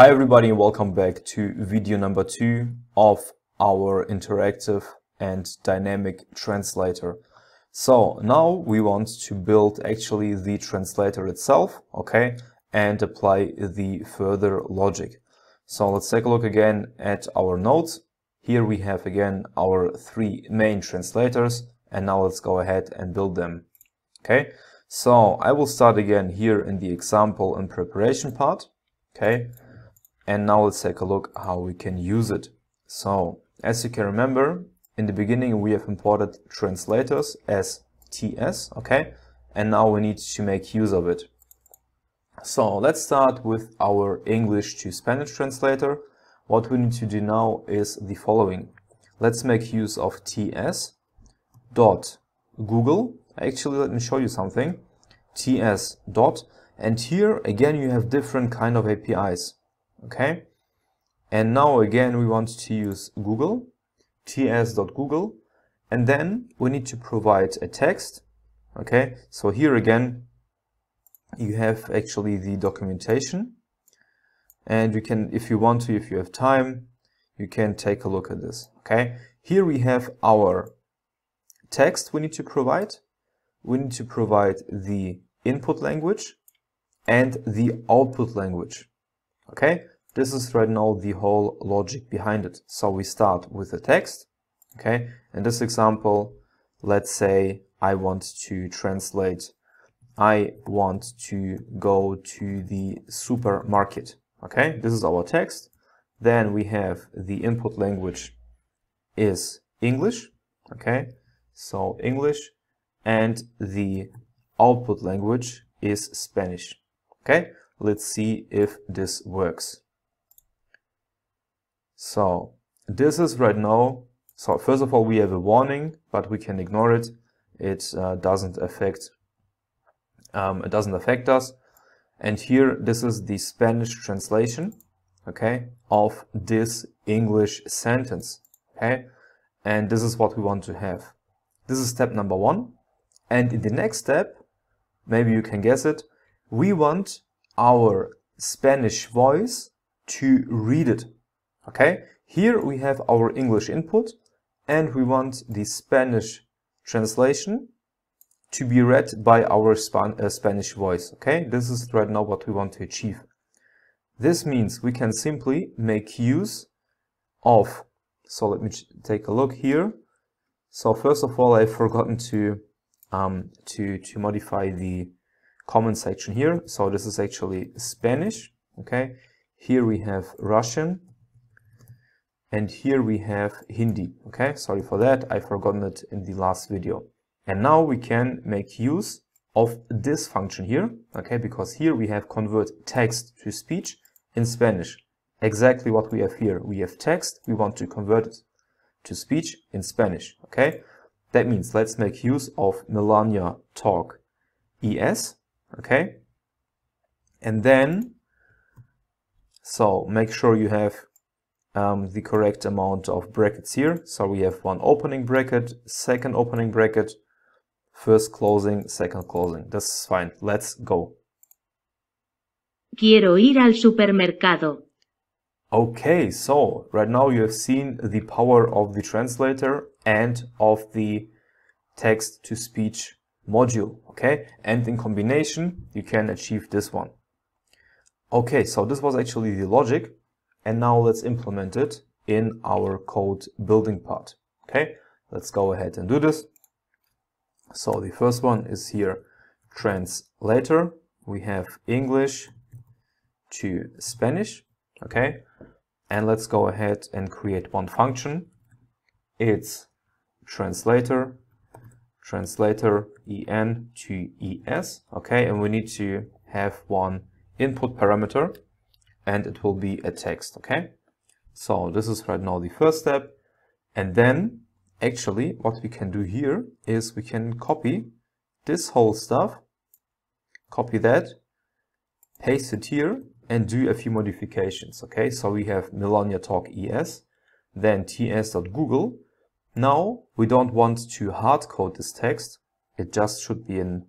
Hi everybody and welcome back to video number 2 of our interactive and dynamic translator. So now we want to build actually the translator itself, okay, and apply the further logic. So let's take a look again at our notes. Here we have again our 3 main translators, and now let's go ahead and build them. Okay, so I will start again here in the example and preparation part. Okay. And now let's take a look how we can use it. So, as you can remember, in the beginning we have imported translators as TS, okay? And now we need to make use of it. So, let's start with our English to Spanish translator. What we need to do now is the following. Let's make use of ts.google. Actually, let me show you something. ts. And here again you have different kind of APIs. Okay, and now again we want to use Google, ts.google, and then we need to provide a text. Okay, so here again you have actually the documentation, and you can, if you want to, if you have time, you can take a look at this. Okay, here we have our text we need to provide. We need to provide the input language and the output language. Okay, this is right now the whole logic behind it. So we start with the text. Okay, in this example, let's say I want to translate, I want to go to the supermarket. Okay, this is our text. Then we have the input language is English. Okay, so English, and the output language is Spanish. Okay, let's see if this works. So this is right now, so first of all we have a warning, but we can ignore it. It doesn't affect us. And here this is the Spanish translation, okay, of this English sentence. Okay, and this is what we want to have. This is step number 1. And in the next step, maybe you can guess it, we want our Spanish voice to read it. Okay, here we have our English input, and we want the Spanish translation to be read by our Spanish voice. Okay, this is right now what we want to achieve. This means we can simply make use of, so let me take a look here. So first of all, I've forgotten to modify the comment section here. So this is actually Spanish. Okay, here we have Russian, and here we have Hindi. Okay, sorry for that, I've forgotten it in the last video. And now we can make use of this function here. Okay, because here we have convert text to speech in Spanish. Exactly what we have here. We have text, we want to convert it to speech in Spanish. Okay, that means let's make use of Melania Talk ES. Okay, and then, so make sure you have the correct amount of brackets here. So we have one opening bracket, second opening bracket, first closing, second closing. This is fine. Let's go. Quiero ir al supermercado. Okay, so right now you have seen the power of the translator and of the text-to-speech module, okay? And in combination, you can achieve this one. Okay, so this was actually the logic, and now let's implement it in our code building part, okay? Let's go ahead and do this. So the first one is here, translator. We have English to Spanish, okay? And let's go ahead and create one function. It's translator en to es, okay? And we need to have one input parameter, and it will be a text, okay? So this is right now the first step. And then actually what we can do here is we can copy this whole stuff, copy that, paste it here, and do a few modifications. Okay, so we have Melania Talk ES, then ts.google. Now we don't want to hard code this text. It just should be an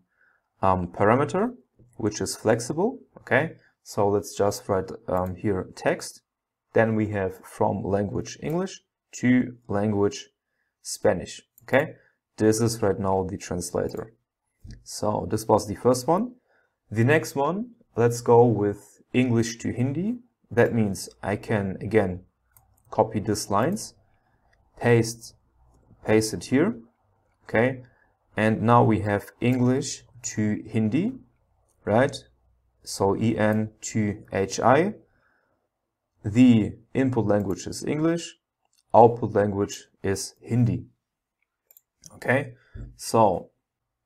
parameter which is flexible. Okay, So let's just write here text. Then we have from language English to language Spanish. Okay, this is right now the translator. So this was the first one. The next one, let's go with English to Hindi. That means I can again copy these lines, paste it here. Okay, and now we have English to Hindi, right? So EN to HI. The input language is English, output language is Hindi. Okay, so,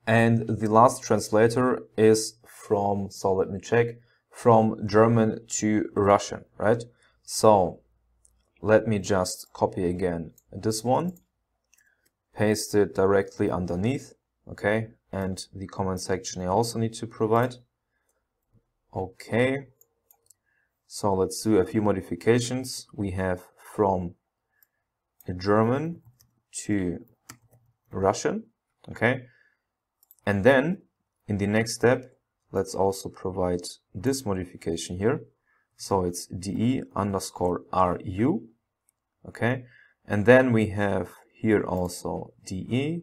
and the last translator is from, so let me check, from German to Russian, right? So let me just copy again this one, paste it directly underneath, okay, and the comment section I also need to provide. Okay, so let's do a few modifications. We have from German to Russian, okay, and then in the next step let's also provide this modification here. So it's DE_RU, okay, and then we have here also DE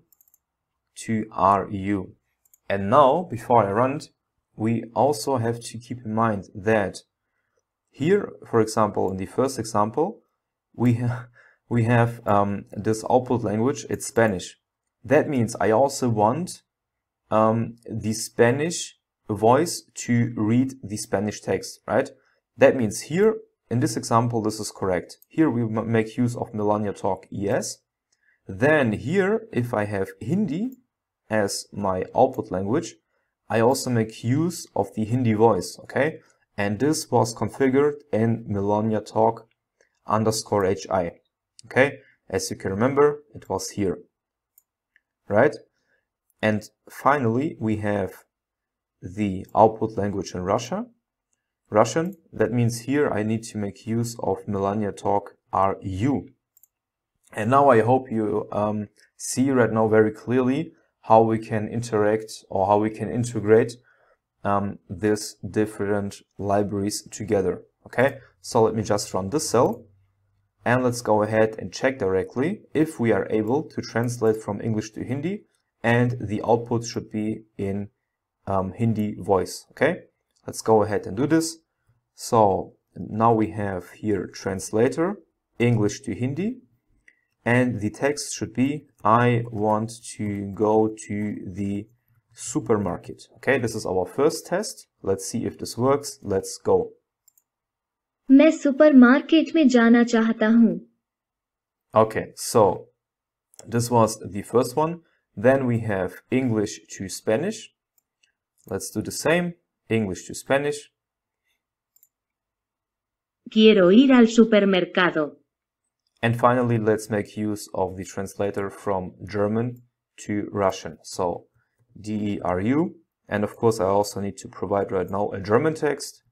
to RU. And now, before I run it, we also have to keep in mind that here, for example, in the first example, we have this output language, it's Spanish. That means I also want the Spanish voice to read the Spanish text, right? That means here, in this example, this is correct. Here we make use of Melania Talk ES. Then here, if I have Hindi as my output language, I also make use of the Hindi voice, okay? And this was configured in Melania Talk _HI, okay? As you can remember, it was here, right? And finally, we have the output language in Russian. That means here I need to make use of Melania Talk RU. And now I hope you see right now very clearly how we can interact or how we can integrate these different libraries together. Okay, so let me just run this cell and let's go ahead and check directly if we are able to translate from English to Hindi, and the output should be in Hindi voice. Okay, let's go ahead and do this. So now we have here translator English to Hindi, and the text should be I want to go to the supermarket. Okay, this is our first test. Let's see if this works. Let's go. मैं supermarket में जाना चाहता हूँ. Okay, so this was the first one. Then we have English to Spanish. Let's do the same. English to Spanish. Quiero ir al supermercado. And finally, let's make use of the translator from German to Russian. So DERU. And of course, I also need to provide right now a German text.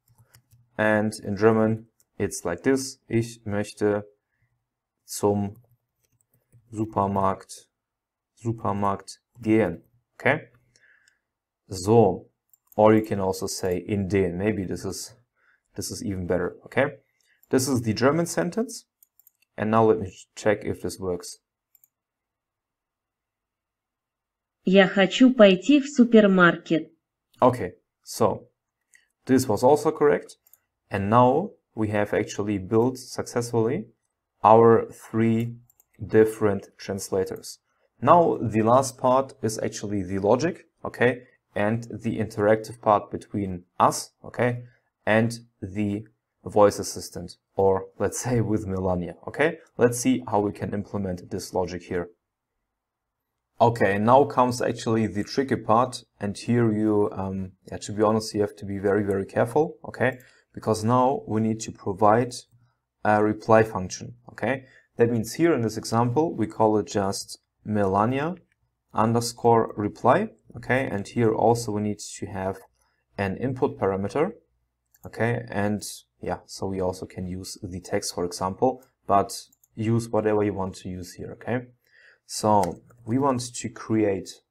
And in German, it's like this. Ich möchte zum Supermarkt gehen. Okay? So, or you can also say in den. Maybe this is even better. Okay? This is the German sentence. And now let me check if this works. Я хочу пойти в супермаркет. Okay, so this was also correct. And now we have actually built successfully our 3 different translators. Now the last part is actually the logic, okay, and the interactive part between us, okay, and the voice assistant, or let's say with Melania, okay. Let's see how we can implement this logic here. Okay, now comes actually the tricky part, and here you, to be honest, you have to be very, very careful, okay, because now we need to provide a reply function, okay. That means here in this example, we call it just Melania_reply, okay, and here also we need to have an input parameter, okay, and yeah, so we also can use the text, for example, but use whatever you want to use here, okay. So we want to create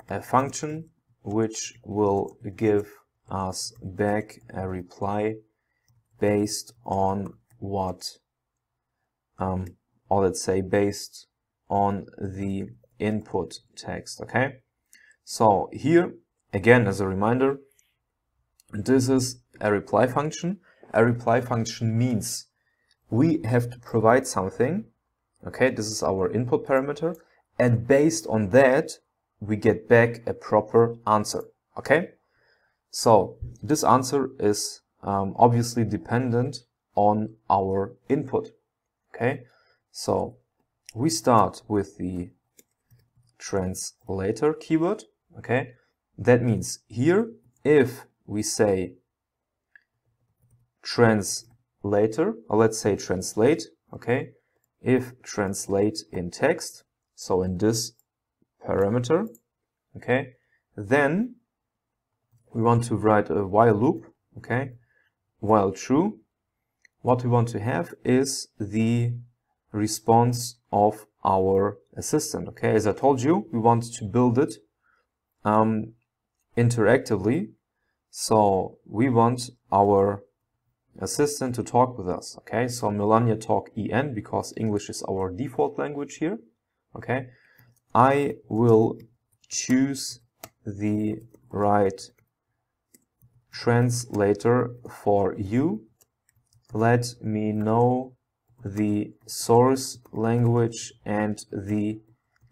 a function which will give us back a reply based on what, or let's say based on the input text. Okay, so here again, as a reminder, this is a reply function. A reply function means we have to provide something. Okay, this is our input parameter, and based on that we get back a proper answer. Okay, so this answer is obviously dependent on our input. Okay, so we start with the translator keyword. Okay, that means here if we say translator, or let's say translate, okay, if translate in text, so in this parameter, okay, then we want to write a while loop. Okay, while true, what we want to have is the response of our assistant. Okay, as I told you, we want to build it interactively, so we want our assistant to talk with us. Okay, so Melania talk EN, because English is our default language here. Okay, I will choose the right translator for you. Let me know the source language and the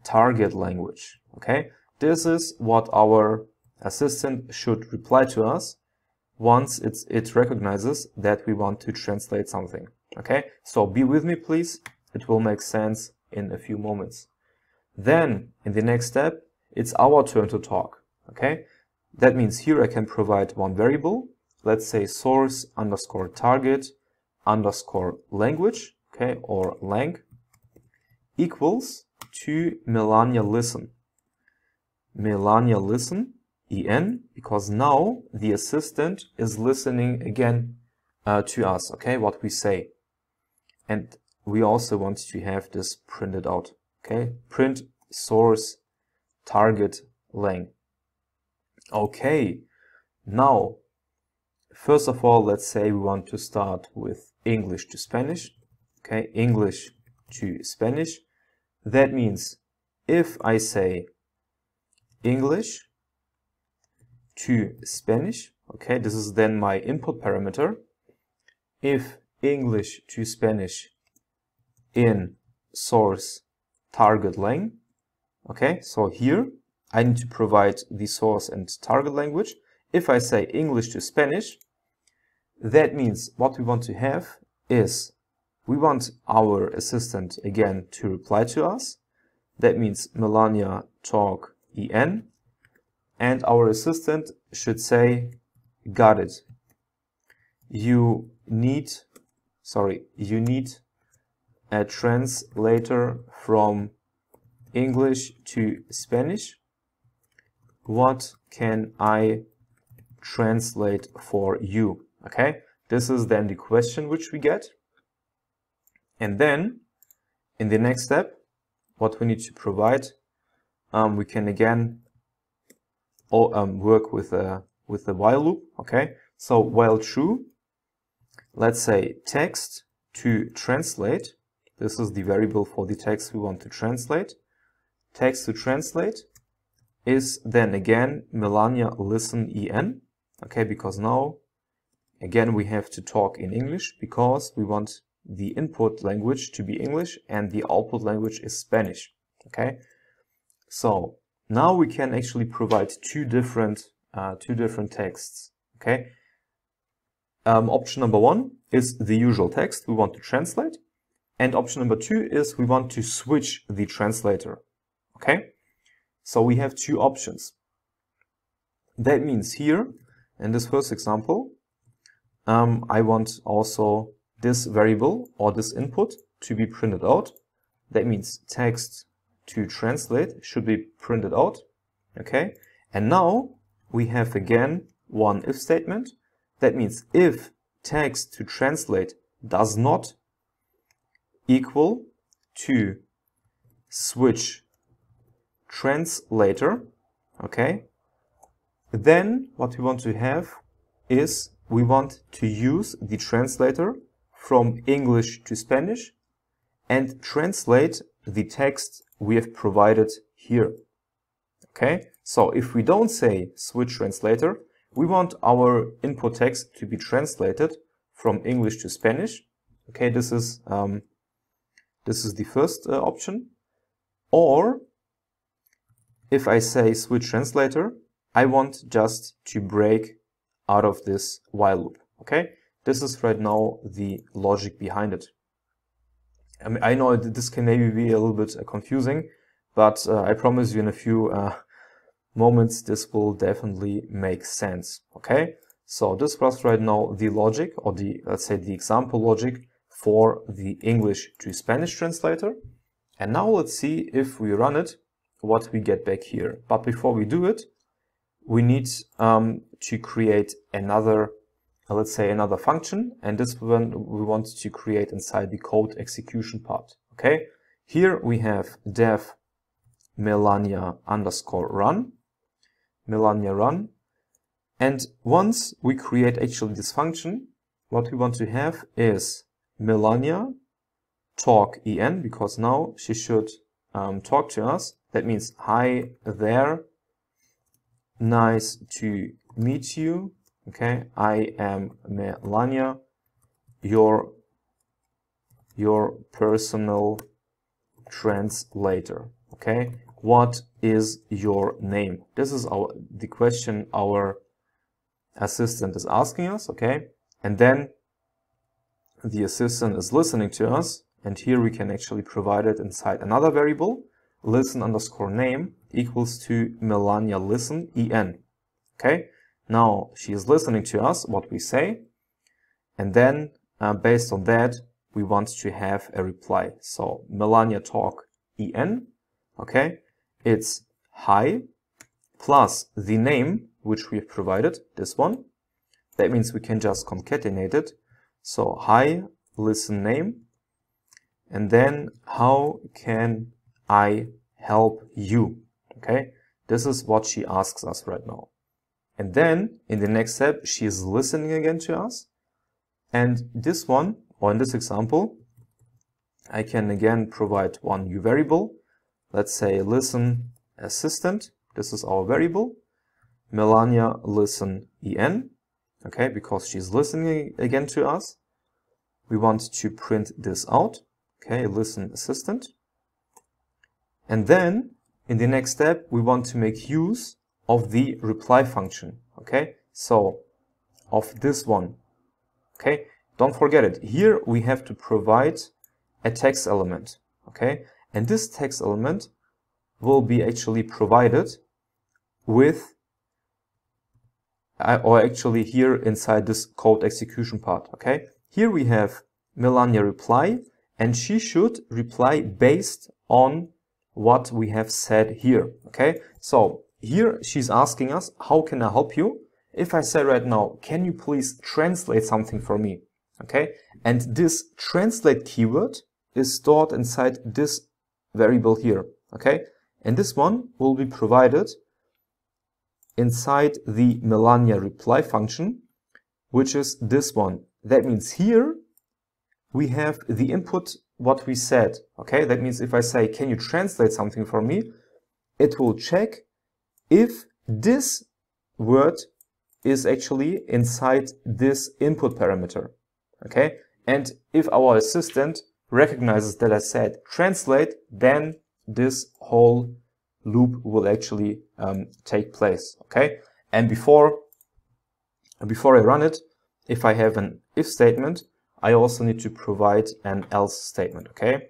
target language. Okay, this is what our assistant should reply to us once it recognizes that we want to translate something. Okay, so be with me please, it will make sense in a few moments. Then in the next step, it's our turn to talk. Okay, that means here I can provide one variable, let's say source underscore target underscore language, okay, or lang, equals to Melania listen. Melania listen en, because now the assistant is listening again to us, okay, what we say. And we also want to have this printed out. Okay, print source target lang. Okay, now first of all, let's say we want to start with English to Spanish. Okay, English to Spanish. That means if I say English to Spanish, okay, this is then my input parameter. If English to Spanish in source target lang, okay, so here I need to provide the source and target language. If I say English to Spanish, that means what we want to have is we want our assistant again to reply to us. That means Melania talk en, and our assistant should say, got it. You need a translator from English to Spanish. What can I translate for you? Okay, this is then the question which we get. And then in the next step, what we need to provide, we can again work with the while loop. Okay, so while true, let's say text to translate. This is the variable for the text we want to translate. Text to translate is then again Melania listen en. Okay, because now again we have to talk in English because we want the input language to be English and the output language is Spanish. Okay, so now we can actually provide two different texts. Okay, option number one is the usual text we want to translate, and option number two is we want to switch the translator. Okay, so we have two options. That means here in this first example, I want also this variable or this input to be printed out. That means text to translate should be printed out. Okay, and now we have again one if statement. That means if text to translate does not equal to switch translator, okay, then what we want to have is we want to use the translator from English to Spanish and translate the text we have provided here. Okay, so if we don't say switch translator, we want our input text to be translated from English to Spanish. Okay, this is the first option. Or if I say switch translator, I want just to break out of this while loop. Okay, this is right now the logic behind it. I mean, I know that this can maybe be a little bit confusing, but I promise you in a few moments this will definitely make sense. Okay, so this was right now the logic, or the, let's say, the example logic for the English to Spanish translator. And now let's see if we run it, what we get back here. But before we do it, we need to create another, let's say, another function, and this one we want to create inside the code execution part. Okay, here we have def Melania_run, Melania run, and once we create actually this function, what we want to have is Melania talk en, because now she should talk to us. That means, hi there, nice to meet you. Okay, I am Melania, your personal translator. Okay, what is your name? This is the question our assistant is asking us. Okay, and then the assistant is listening to us, and here we can actually provide it inside another variable, listen_name equals to Melania listen en. Okay, now she is listening to us, what we say, and then based on that we want to have a reply. So Melania talk en, okay, it's hi plus the name which we have provided, this one. That means we can just concatenate it. So hi listen name, and then how can I help you? Okay, this is what she asks us right now. And then in the next step, she is listening again to us. And this one, or in this example, I can again provide one new variable. Let's say listen assistant. This is our variable. Melania listen en. Okay, because she's listening again to us. We want to print this out. Okay, listen assistant. And then in the next step, we want to make use of the reply function. Okay, so of this one. Okay, don't forget it. Here we have to provide a text element. Okay, and this text element will be actually provided with, or actually here inside this code execution part. Okay, here we have Melania reply, and she should reply based on what we have said here. Okay, so here she's asking us, how can I help you? If I say right now, can you please translate something for me? Okay, and this translate keyword is stored inside this variable here. Okay, and this one will be provided inside the Melania reply function, which is this one. That means here we have the input, what we said. Okay, that means if I say, can you translate something for me? It will check if this word is actually inside this input parameter. Okay, and if our assistant recognizes that I said translate, then this whole loop will actually take place. Okay, and before I run it, if I have an if statement, I also need to provide an else statement. Okay,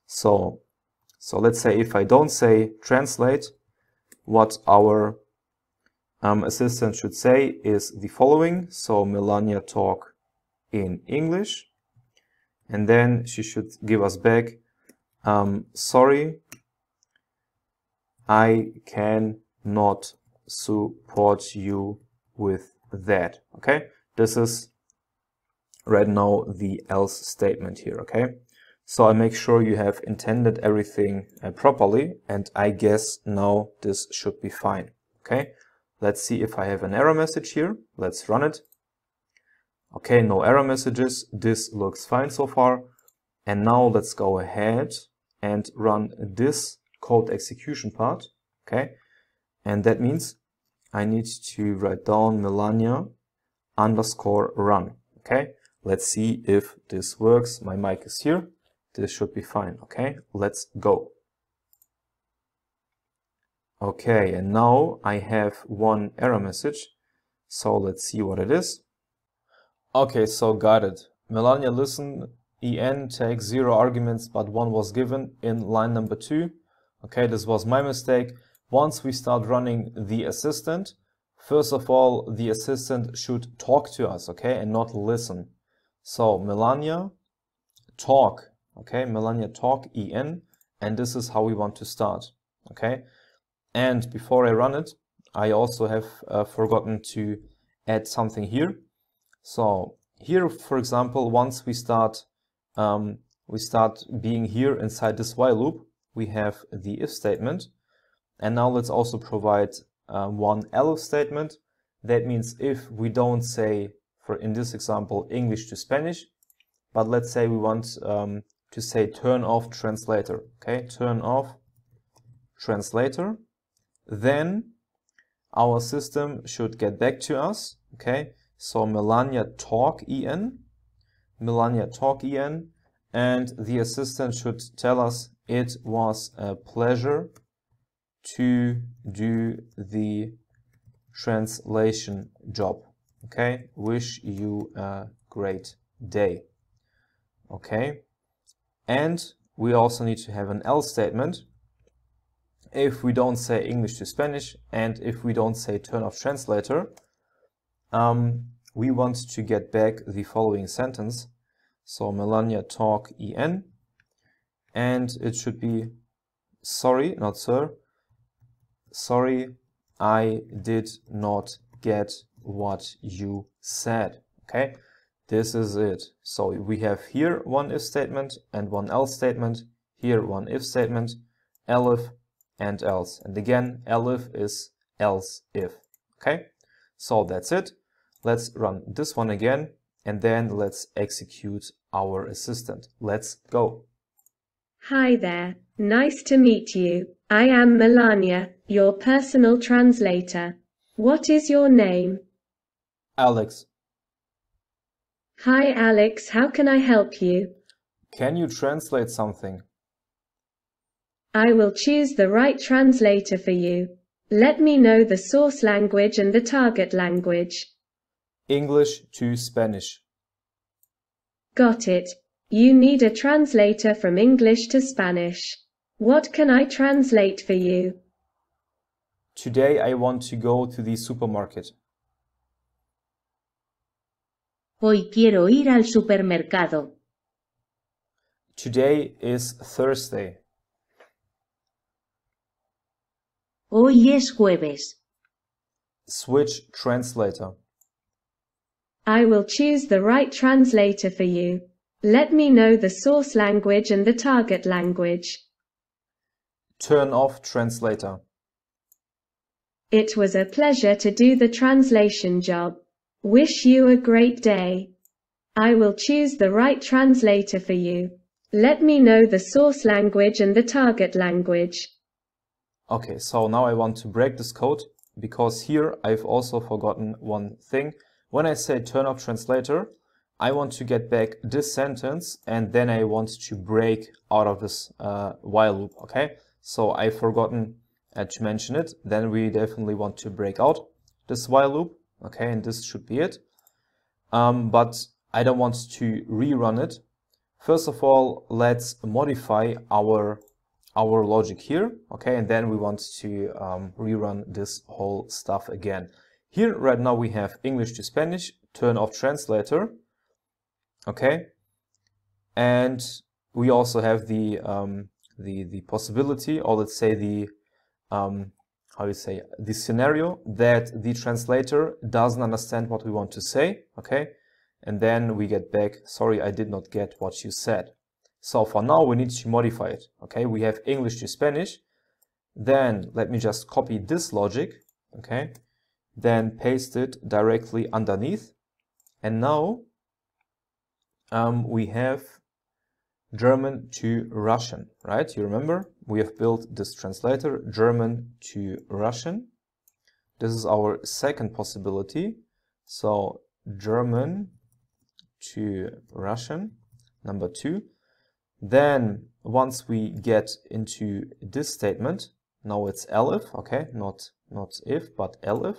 so let's say if I don't say translate, what our assistant should say is the following. So Melania talk in English, and then she should give us back, sorry, I cannot support you with that. Okay, this is right now the else statement here. Okay, so I make sure you have intended everything properly, and I guess now this should be fine. Okay, let's see if I have an error message here. Let's run it. Okay, no error messages. This looks fine so far. And now let's go ahead and run this code execution part. Okay, and that means I need to write down Melania underscore run. Okay, let's see if this works. My mic is here. This should be fine. Okay, let's go. Okay, and now I have one error message. So let's see what it is. Okay, so got it. Melania listen, en takes 0 arguments, but 1 was given in line number 2. Okay, this was my mistake. Once we start running the assistant, first of all, the assistant should talk to us, okay, and not listen. So Melania talk, okay, Melania talk en, and this is how we want to start, okay. And before I run it, I also have forgotten to add something here. So here, for example, once we start being here inside this while loop, we have the if statement. And now let's also provide one elif statement. That means if we don't say, for in this example, English to Spanish, but let's say we want to say turn off translator, okay, turn off translator, then our system should get back to us, okay. So Melania talk en, and the assistant should tell us it was a pleasure to do the translation job, okay. Wish you a great day, okay. And we also need to have an else statement. If we don't say English to Spanish and if we don't say turn off translator, we want to get back the following sentence. So Melania talk en, and it should be sorry, not sir, sorry, I did not get what you said, okay. This is it. So we have here one if statement and one else statement, here one if statement, elif and else, and again elif is else if, okay. So that's it. Let's run this one again, and then let's execute our assistant. Let's go. Hi there, nice to meet you. I am Melania, your personal translator. What is your name? Alex. Hi Alex, how can I help you? Can you translate something? I will choose the right translator for you. Let me know the source language and the target language. English to Spanish. Got it. You need a translator from English to Spanish. What can I translate for you? Today I want to go to the supermarket. Hoy quiero ir al supermercado. Today is Thursday. Hoy es jueves. Switch translator. I will choose the right translator for you. Let me know the source language and the target language. Turn off translator. It was a pleasure to do the translation job. Wish you a great day. I will choose the right translator for you. Let me know the source language and the target language. Okay, so now I want to break this code, because here I've also forgotten one thing. When I say turn off translator, I want to get back this sentence, and then I want to break out of this while loop, okay? So I've forgotten to mention it. Then we definitely want to break out this while loop, okay? And this should be it. But I don't want to rerun it. First of all, let's modify our logic here, okay? And then we want to rerun this whole stuff again. Here right now we have English to Spanish, turn off translator, okay? And we also have the possibility, or let's say the the scenario that the translator doesn't understand what we want to say, okay? And then we get back, sorry, I did not get what you said. So for now we need to modify it, okay? We have English to Spanish. Then let me just copy this logic, okay? Then paste it directly underneath. And now we have German to Russian, right? You remember we have built this translator, German to Russian. This is our second possibility. So German to Russian, number 2. Then once we get into this statement, now it's elif, okay, not if, but elif.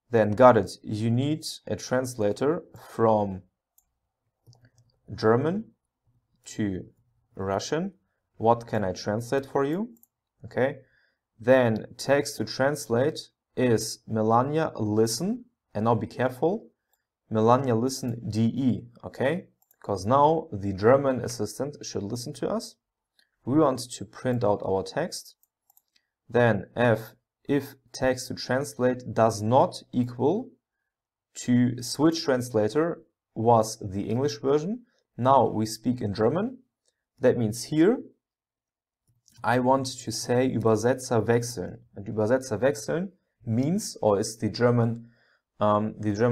Then got it, you need a translator from German to Russian. What can I translate for you? Okay, then text to translate is Melania listen, and now be careful, Melania listen DE, okay, because now the German assistant should listen to us. We want to print out our text. Then if text to translate does not equal to switch translator was the English version. Now we speak in German. That means here I want to say Übersetzer wechseln. And Übersetzer wechseln means, or is the German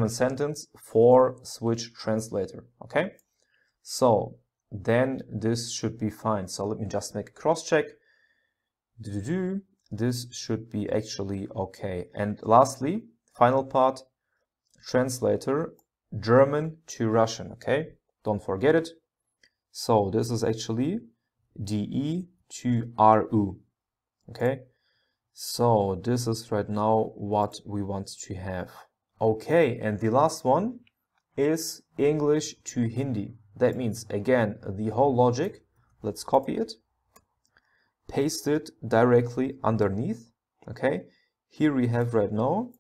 sentence for switch translator. Okay, so then this should be fine. So let me just make a cross check. This should be actually okay. And lastly, final part, translator German to Russian. Okay, don't forget it. So this is actually DE to RU. Okay, so this is right now what we want to have. Okay, and the last one is English to Hindi. That means again the whole logic. Let's copy it, paste it directly underneath. Okay, here we have right now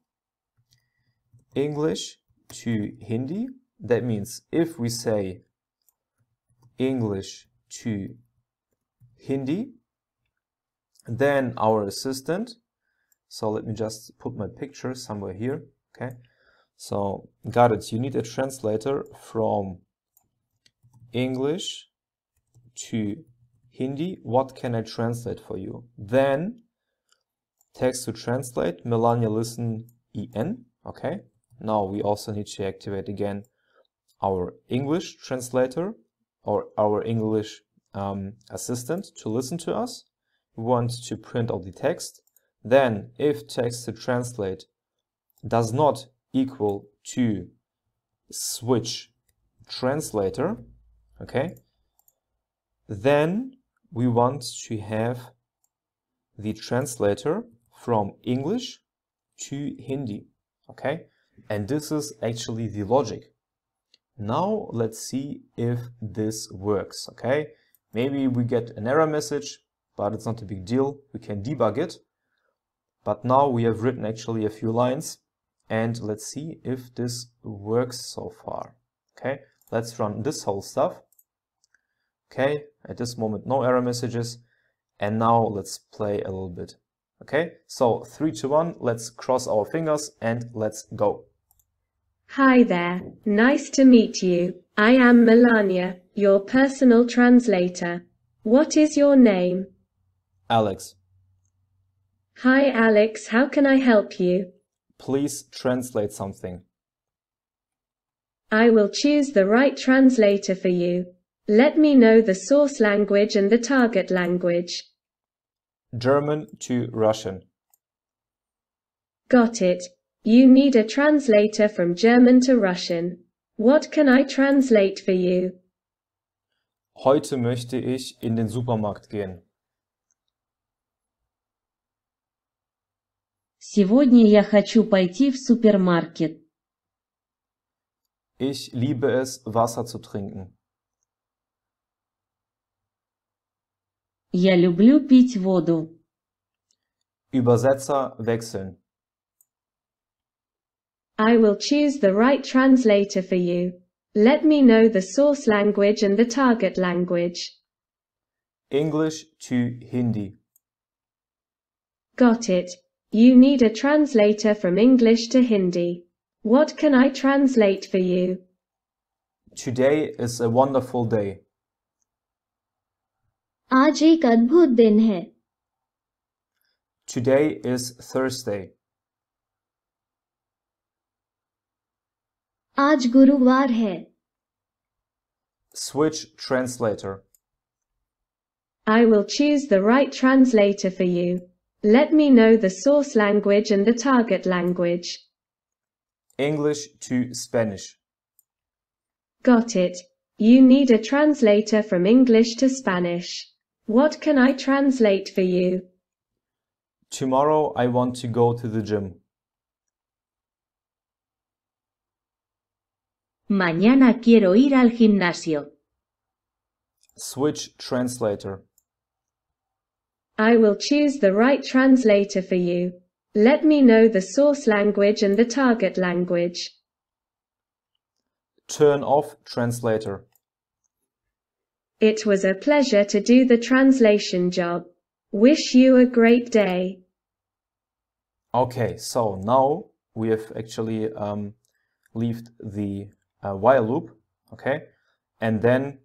English to Hindi. That means if we say English to Hindi, then our assistant, so let me just put my picture somewhere here. Okay, so got it, you need a translator from English to Hindi. What can I translate for you? Then text to translate, Melania listen EN. Okay, now we also need to activate again our English translator or our English assistant to listen to us. We want to print out the text. Then if text to translate does not equal to switch translator, okay, then we want to have the translator from English to Hindi. Okay, and this is actually the logic. Now let's see if this works. Okay, maybe we get an error message, but it's not a big deal. We can debug it. But now we have written actually a few lines, and let's see if this works so far. Okay, let's run this whole stuff. Okay, at this moment no error messages, and now let's play a little bit. Okay, so 3, 2, 1, let's cross our fingers and let's go. Hi there, nice to meet you. I am Melania, your personal translator. What is your name? Alex. Hi Alex, how can I help you? Please translate something. I will choose the right translator for you. Let me know the source language and the target language. German to Russian. Got it. You need a translator from German to Russian. What can I translate for you? Heute möchte ich in den Supermarkt gehen. Сегодня я хочу пойти в супермаркет. Ich liebe es, Wasser zu trinken. Я люблю пить воду. Übersetzer wechseln. I will choose the right translator for you. Let me know the source language and the target language. English to Hindi. Got it. You need a translator from English to Hindi. What can I translate for you? Today is a wonderful day. आज एक अद्भुत दिन है. Today is Thursday. आज गुरुवार है. Switch translator. I will choose the right translator for you. Let me know the source language and the target language. English to Spanish. Got it. You need a translator from English to Spanish. What can I translate for you? Tomorrow I want to go to the gym. Mañana quiero ir al gimnasio. Switch translator. I will choose the right translator for you. Let me know the source language and the target language. Turn off translator. It was a pleasure to do the translation job. Wish you a great day. Okay, so now we have actually left the while loop, okay, and then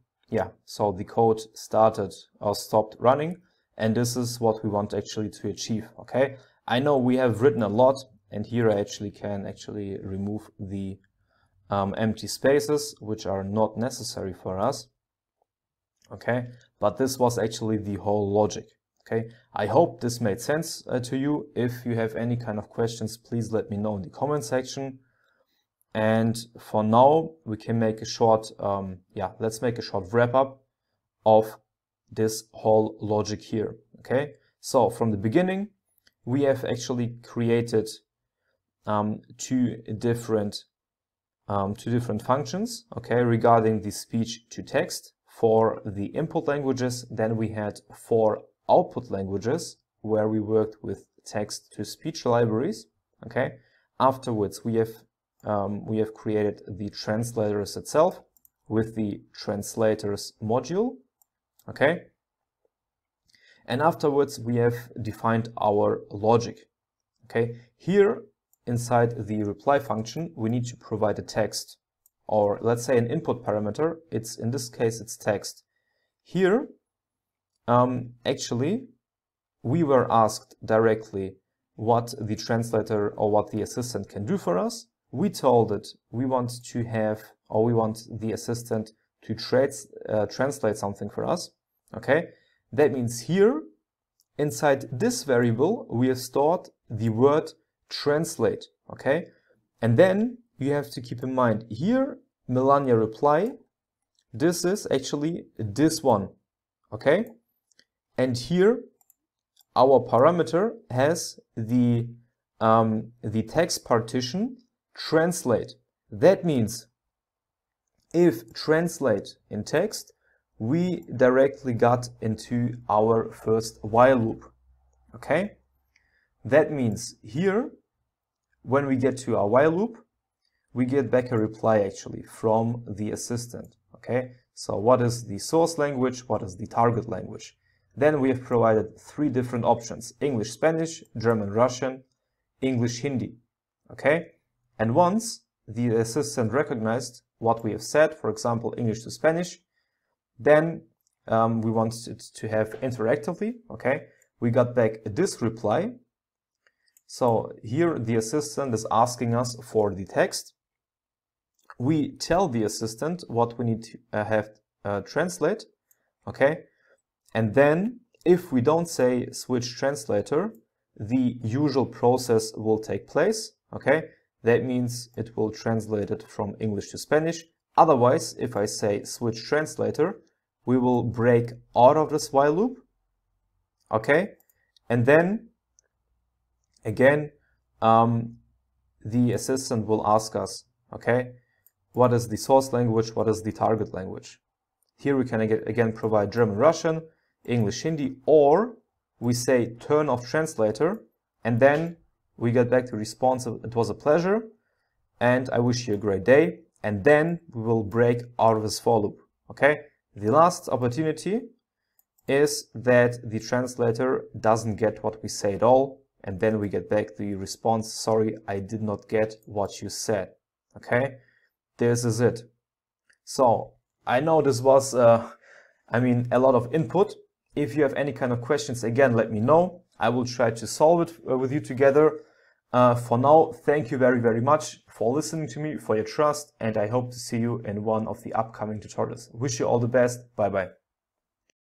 so the code started or stopped running, and this is what we want actually to achieve. Okay, I know we have written a lot, and here I actually can remove the empty spaces which are not necessary for us. Okay, but this was actually the whole logic. Okay, I hope this made sense to you. If you have any kind of questions, please let me know in the comment section. And for now, we can make a short, let's make a short wrap up of this whole logic here. Okay, so from the beginning, we have actually created two different functions. Okay, regarding the speech to text for the input languages. Then we had 4 output languages where we worked with text to speech libraries. Okay, afterwards we have created the translators itself with the translators module. Okay, and afterwards we have defined our logic. Okay, here inside the reply function we need to provide a text, or let's say an input parameter. It's in this case it's text. Here actually we were asked directly what the translator or what the assistant can do for us. We told it we want to have, or we want the assistant to translate something for us. Okay, that means here inside this variable we have stored the word translate. Okay, and then you have to keep in mind here Melania reply, this is actually this one. Okay, and here our parameter has the text partition translate. That means if translate in text, we directly got into our first while loop. Okay, that means here when we get to our while loop, we get back a reply actually from the assistant. Okay, so what is the source language, what is the target language? Then we have provided 3 different options: English, Spanish, German, Russian, English, Hindi. Okay, and once the assistant recognized what we have said, for example, English to Spanish, then we wanted it to have interactively. Okay, we got back this reply. So here the assistant is asking us for the text. We tell the assistant what we need to have translate. Okay, and then if we don't say switch translator, the usual process will take place. Okay, that means it will translate it from English to Spanish. Otherwise, if I say switch translator, we will break out of this while loop. Okay, and then again the assistant will ask us, okay, what is the source language, what is the target language? Here we can again provide German, Russian, English, Hindi, or we say turn off translator, and then we get back the response of it was a pleasure and I wish you a great day, and then we will break out of this for loop. Okay, the last opportunity is that the translator doesn't get what we say at all, and then we get back the response, sorry, I did not get what you said. Okay, this is it. So I know this was a lot of input. If you have any kind of questions, again, let me know. I will try to solve it with you together. For now, thank you very, very much for listening to me, for your trust, and I hope to see you in one of the upcoming tutorials. Wish you all the best. Bye bye.